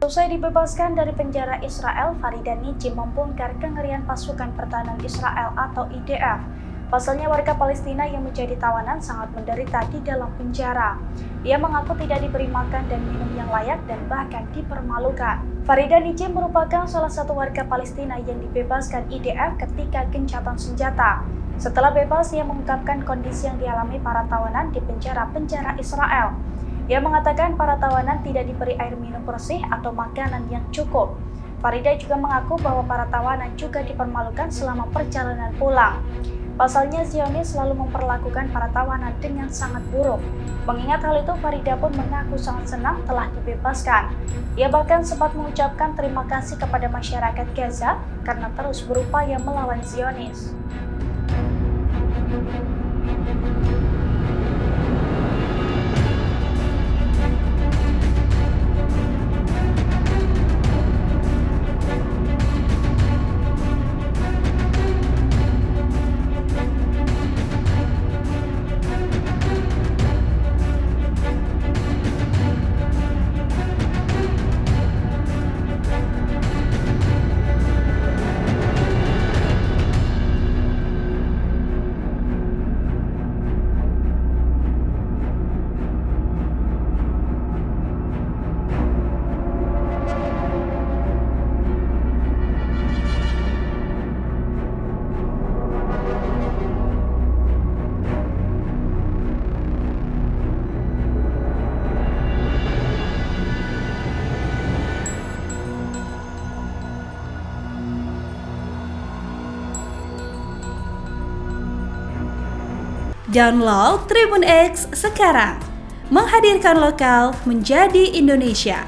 Seusai dibebaskan dari penjara Israel, Farida Nijim membongkar kengerian pasukan pertahanan Israel atau IDF. Pasalnya warga Palestina yang menjadi tawanan sangat menderita di dalam penjara. Ia mengaku tidak diberi makan dan minum yang layak dan bahkan dipermalukan. Farida Nijim merupakan salah satu warga Palestina yang dibebaskan IDF ketika gencatan senjata. Setelah bebas, ia mengungkapkan kondisi yang dialami para tawanan di penjara-penjara Israel. Ia mengatakan para tawanan tidak diberi air minum bersih atau makanan yang cukup. Farida juga mengaku bahwa para tawanan juga dipermalukan selama perjalanan pulang. Pasalnya Zionis selalu memperlakukan para tawanan dengan sangat buruk. Mengingat hal itu, Farida pun mengaku sangat senang telah dibebaskan. Ia bahkan sempat mengucapkan terima kasih kepada masyarakat Gaza karena terus berupaya melawan Zionis. Download Tribun X sekarang, menghadirkan lokal menjadi Indonesia.